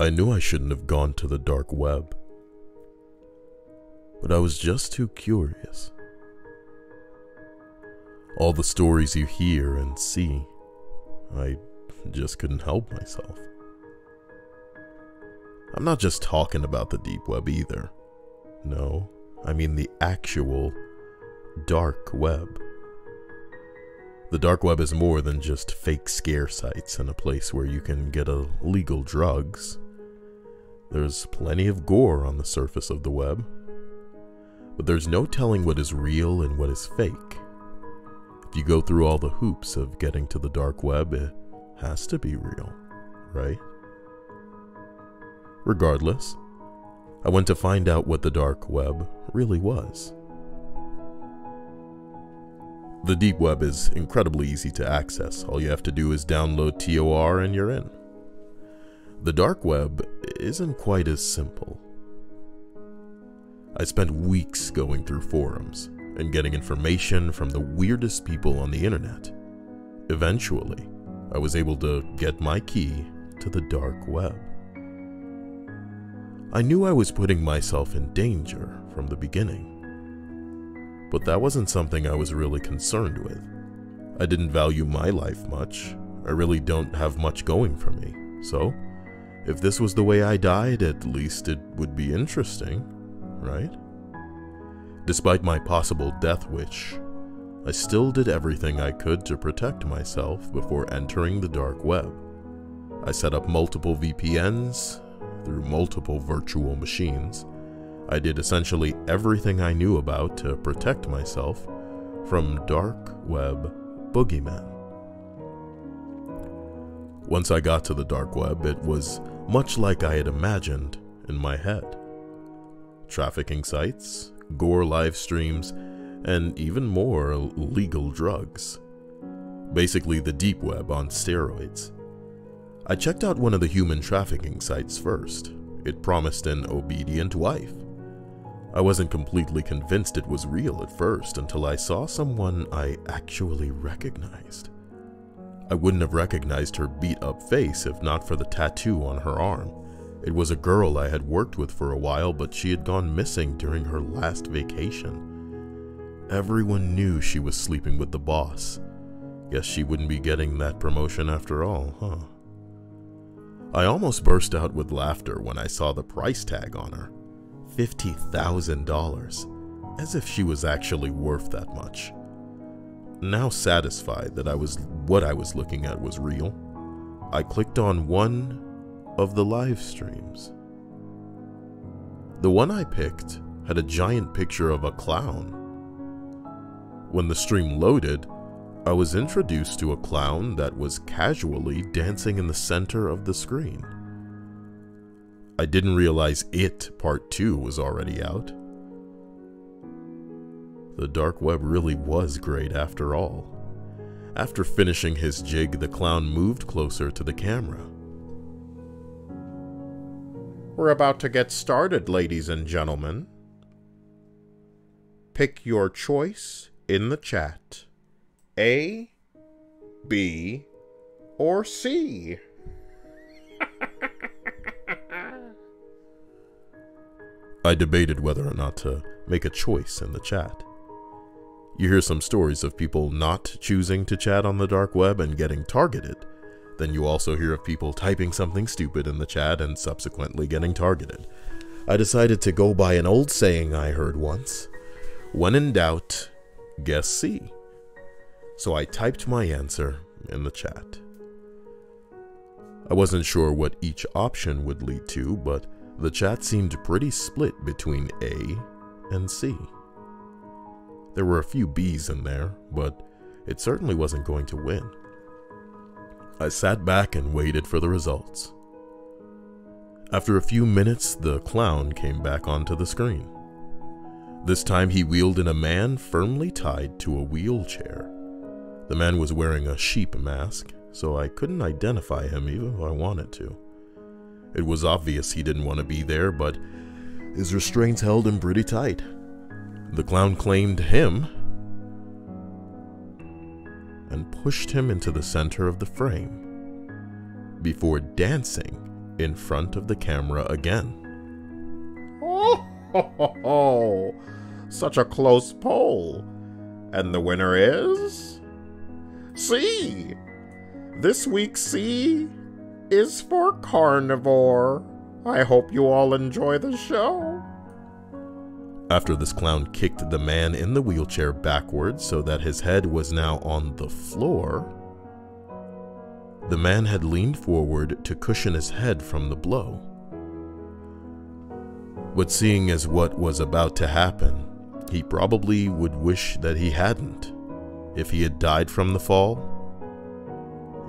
I knew I shouldn't have gone to the dark web, but I was just too curious. All the stories you hear and see, I just couldn't help myself. I'm not just talking about the deep web either. No, I mean the actual dark web. The dark web is more than just fake scare sites and a place where you can get illegal drugs. There's plenty of gore on the surface of the web, but there's no telling what is real and what is fake. If you go through all the hoops of getting to the dark web, it has to be real, right? Regardless, I went to find out what the dark web really was. The deep web is incredibly easy to access. All you have to do is download TOR and you're in. The dark web isn't quite as simple. I spent weeks going through forums and getting information from the weirdest people on the internet. Eventually, I was able to get my key to the dark web. I knew I was putting myself in danger from the beginning, but that wasn't something I was really concerned with. I didn't value my life much. I really don't have much going for me, so if this was the way I died, at least it would be interesting, right? Despite my possible death wish, I still did everything I could to protect myself before entering the dark web. I set up multiple VPNs through multiple virtual machines. I did essentially everything I knew about to protect myself from dark web boogeymen. Once I got to the dark web, it was much like I had imagined in my head. Trafficking sites, gore live streams, and even more illegal drugs. Basically the deep web on steroids. I checked out one of the human trafficking sites first. It promised an obedient wife. I wasn't completely convinced it was real at first until I saw someone I actually recognized. I wouldn't have recognized her beat-up face if not for the tattoo on her arm. It was a girl I had worked with for a while, but she had gone missing during her last vacation. Everyone knew she was sleeping with the boss. Guess she wouldn't be getting that promotion after all, huh? I almost burst out with laughter when I saw the price tag on her. $50,000. As if she was actually worth that much. Now satisfied that what I was looking at was real, I clicked on one of the live streams. The one I picked had a giant picture of a clown. When the stream loaded, I was introduced to a clown that was casually dancing in the center of the screen. I didn't realize It Part 2 was already out. The dark web really was great after all. After finishing his jig, the clown moved closer to the camera. We're about to get started, ladies and gentlemen. Pick your choice in the chat. A, B, or C. I debated whether or not to make a choice in the chat. You hear some stories of people not choosing to chat on the dark web and getting targeted. Then you also hear of people typing something stupid in the chat and subsequently getting targeted. I decided to go by an old saying I heard once. When in doubt, guess C. So I typed my answer in the chat. I wasn't sure what each option would lead to, but the chat seemed pretty split between A and C. There were a few B's in there, but it certainly wasn't going to win. I sat back and waited for the results. After a few minutes, the clown came back onto the screen. This time he wheeled in a man firmly tied to a wheelchair. The man was wearing a sheep mask, so I couldn't identify him even if I wanted to. It was obvious he didn't want to be there, but his restraints held him pretty tight. The clown claimed him and pushed him into the center of the frame before dancing in front of the camera again. Oh, ho, ho, ho. Such a close poll. And the winner is... C. This week's C is for carnivore. I hope you all enjoy the show. After this clown kicked the man in the wheelchair backwards so that his head was now on the floor, the man had leaned forward to cushion his head from the blow. But seeing as what was about to happen, he probably would wish that he hadn't. If he had died from the fall,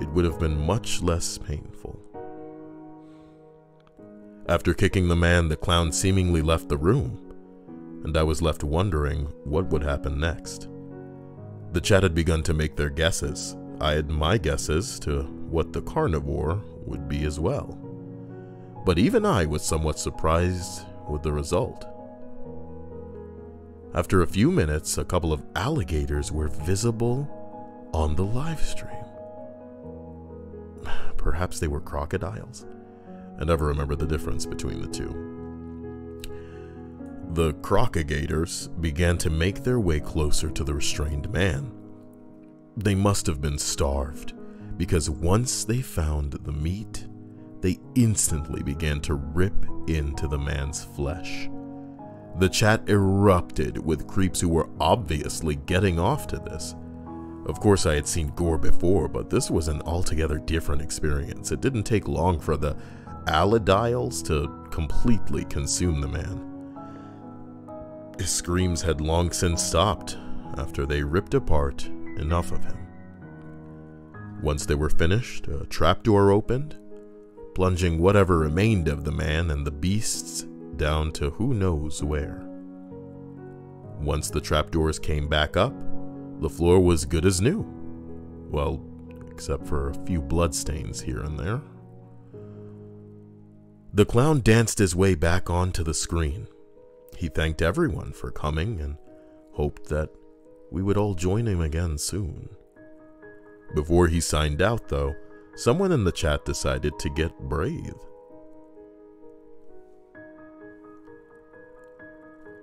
it would have been much less painful. After kicking the man, the clown seemingly left the room, and I was left wondering what would happen next. The chat had begun to make their guesses. I had my guesses to what the carnivore would be as well. But even I was somewhat surprised with the result. After a few minutes, a couple of alligators were visible on the live stream. Perhaps they were crocodiles. I never remember the difference between the two. The crocodilators began to make their way closer to the restrained man. They must have been starved, because once they found the meat, they instantly began to rip into the man's flesh. The chat erupted with creeps who were obviously getting off to this. Of course, I had seen gore before, but this was an altogether different experience. It didn't take long for the alligators to completely consume the man. His screams had long since stopped after they ripped apart enough of him. Once they were finished, a trapdoor opened, plunging whatever remained of the man and the beasts down to who knows where. Once the trapdoors came back up, the floor was good as new. Well, except for a few bloodstains here and there. The clown danced his way back onto the screen. He thanked everyone for coming and hoped that we would all join him again soon. Before he signed out, though, someone in the chat decided to get brave.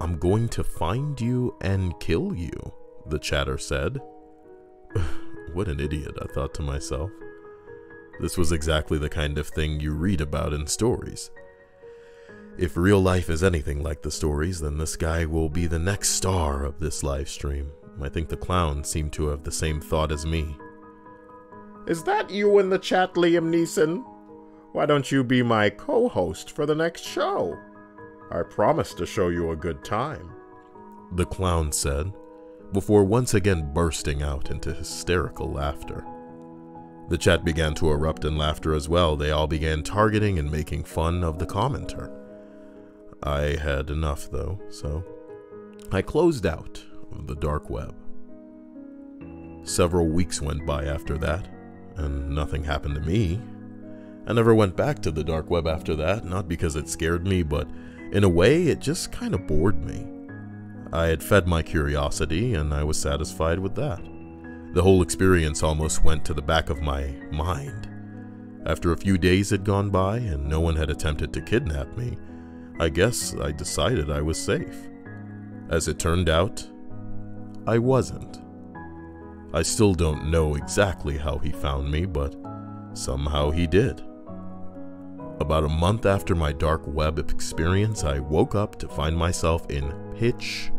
"I'm going to find you and kill you," the chatter said. What an idiot, I thought to myself. This was exactly the kind of thing you read about in stories. If real life is anything like the stories, then this guy will be the next star of this live stream. I think the clown seemed to have the same thought as me. Is that you in the chat, Liam Neeson? Why don't you be my co-host for the next show? I promise to show you a good time, the clown said, before once again bursting out into hysterical laughter. The chat began to erupt in laughter as well. They all began targeting and making fun of the commenter. I had enough, though, so I closed out of the dark web. Several weeks went by after that, and nothing happened to me. I never went back to the dark web after that, not because it scared me, but in a way, it just kind of bored me. I had fed my curiosity, and I was satisfied with that. The whole experience almost went to the back of my mind. After a few days had gone by, and no one had attempted to kidnap me, I guess I decided I was safe. As it turned out, I wasn't. I still don't know exactly how he found me, but somehow he did. About a month after my dark web experience, I woke up to find myself in pitch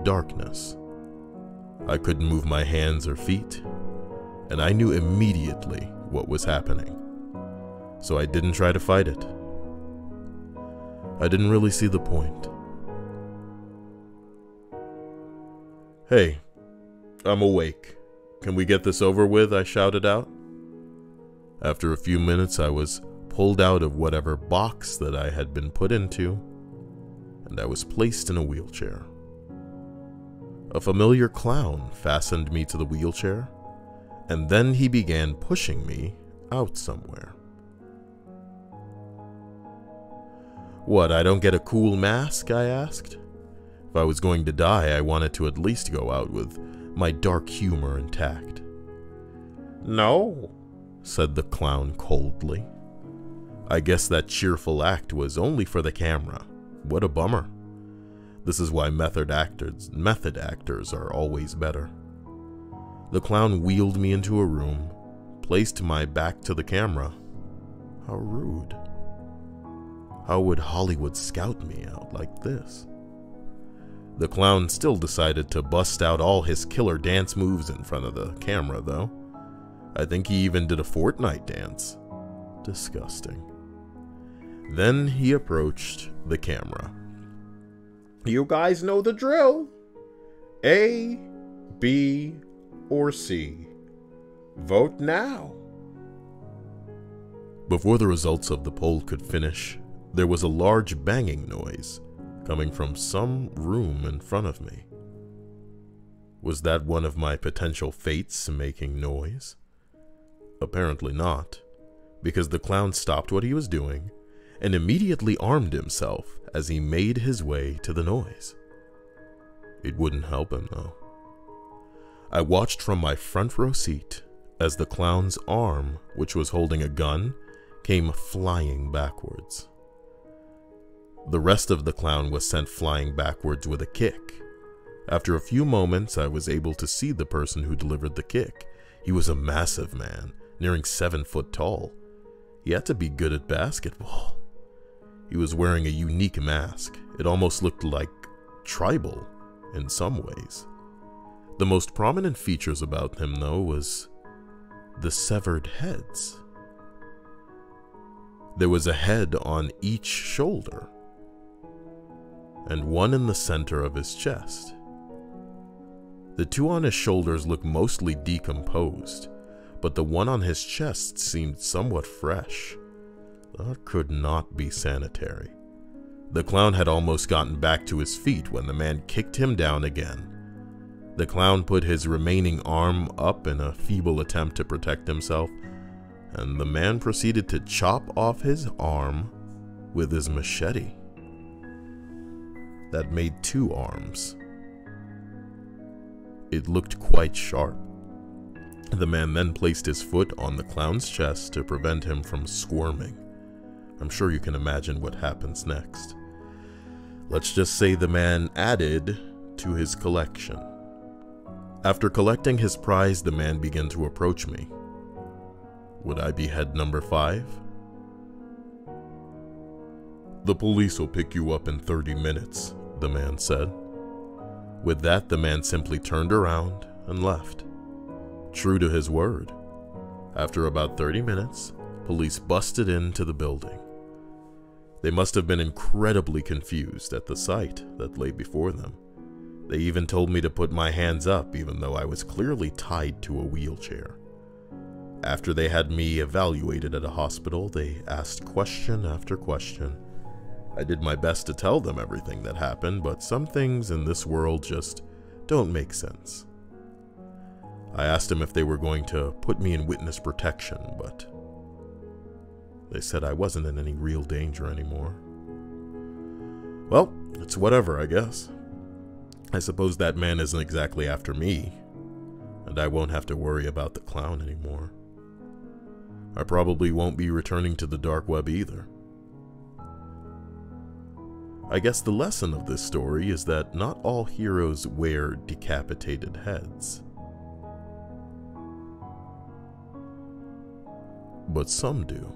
darkness. I couldn't move my hands or feet, and I knew immediately what was happening. So I didn't try to fight it. I didn't really see the point. "Hey, I'm awake. Can we get this over with?" I shouted out. After a few minutes, I was pulled out of whatever box that I had been put into, and I was placed in a wheelchair. A familiar clown fastened me to the wheelchair, and then he began pushing me out somewhere. "What, I don't get a cool mask?" I asked. If I was going to die, I wanted to at least go out with my dark humor intact. "No," said the clown coldly. I guess that cheerful act was only for the camera. What a bummer. This is why method actors are always better. The clown wheeled me into a room, placed my back to the camera. How rude. How would Hollywood scout me out like this? The clown still decided to bust out all his killer dance moves in front of the camera, though. I think he even did a Fortnite dance. Disgusting. Then he approached the camera. You guys know the drill. A, B, or C. Vote now. Before the results of the poll could finish, there was a large banging noise coming from some room in front of me. Was that one of my potential fates making noise? Apparently not, because the clown stopped what he was doing and immediately armed himself as he made his way to the noise. It wouldn't help him, though. I watched from my front row seat as the clown's arm, which was holding a gun, came flying backwards. The rest of the clown was sent flying backwards with a kick. After a few moments, I was able to see the person who delivered the kick. He was a massive man, nearing 7 foot tall. He had to be good at basketball. He was wearing a unique mask. It almost looked like tribal in some ways. The most prominent features about him, though, was the severed heads. There was a head on each shoulder, and one in the center of his chest. The two on his shoulders looked mostly decomposed, but the one on his chest seemed somewhat fresh. That could not be sanitary. The clown had almost gotten back to his feet when the man kicked him down again. The clown put his remaining arm up in a feeble attempt to protect himself, and the man proceeded to chop off his arm with his machete. That made 2 arms. It looked quite sharp. The man then placed his foot on the clown's chest to prevent him from squirming. I'm sure you can imagine what happens next. Let's just say the man added to his collection. After collecting his prize, the man began to approach me. Would I be head number 5? The police will pick you up in 30 minutes, the man said. With that, the man simply turned around and left. True to his word, after about 30 minutes, police busted into the building. They must have been incredibly confused at the sight that lay before them. They even told me to put my hands up, even though I was clearly tied to a wheelchair. After they had me evaluated at a hospital, they asked question after question. I did my best to tell them everything that happened, but some things in this world just don't make sense. I asked them if they were going to put me in witness protection, but they said I wasn't in any real danger anymore. Well, it's whatever, I guess. I suppose that man isn't exactly after me, and I won't have to worry about the clown anymore. I probably won't be returning to the dark web either. I guess the lesson of this story is that not all heroes wear decapitated heads. But some do.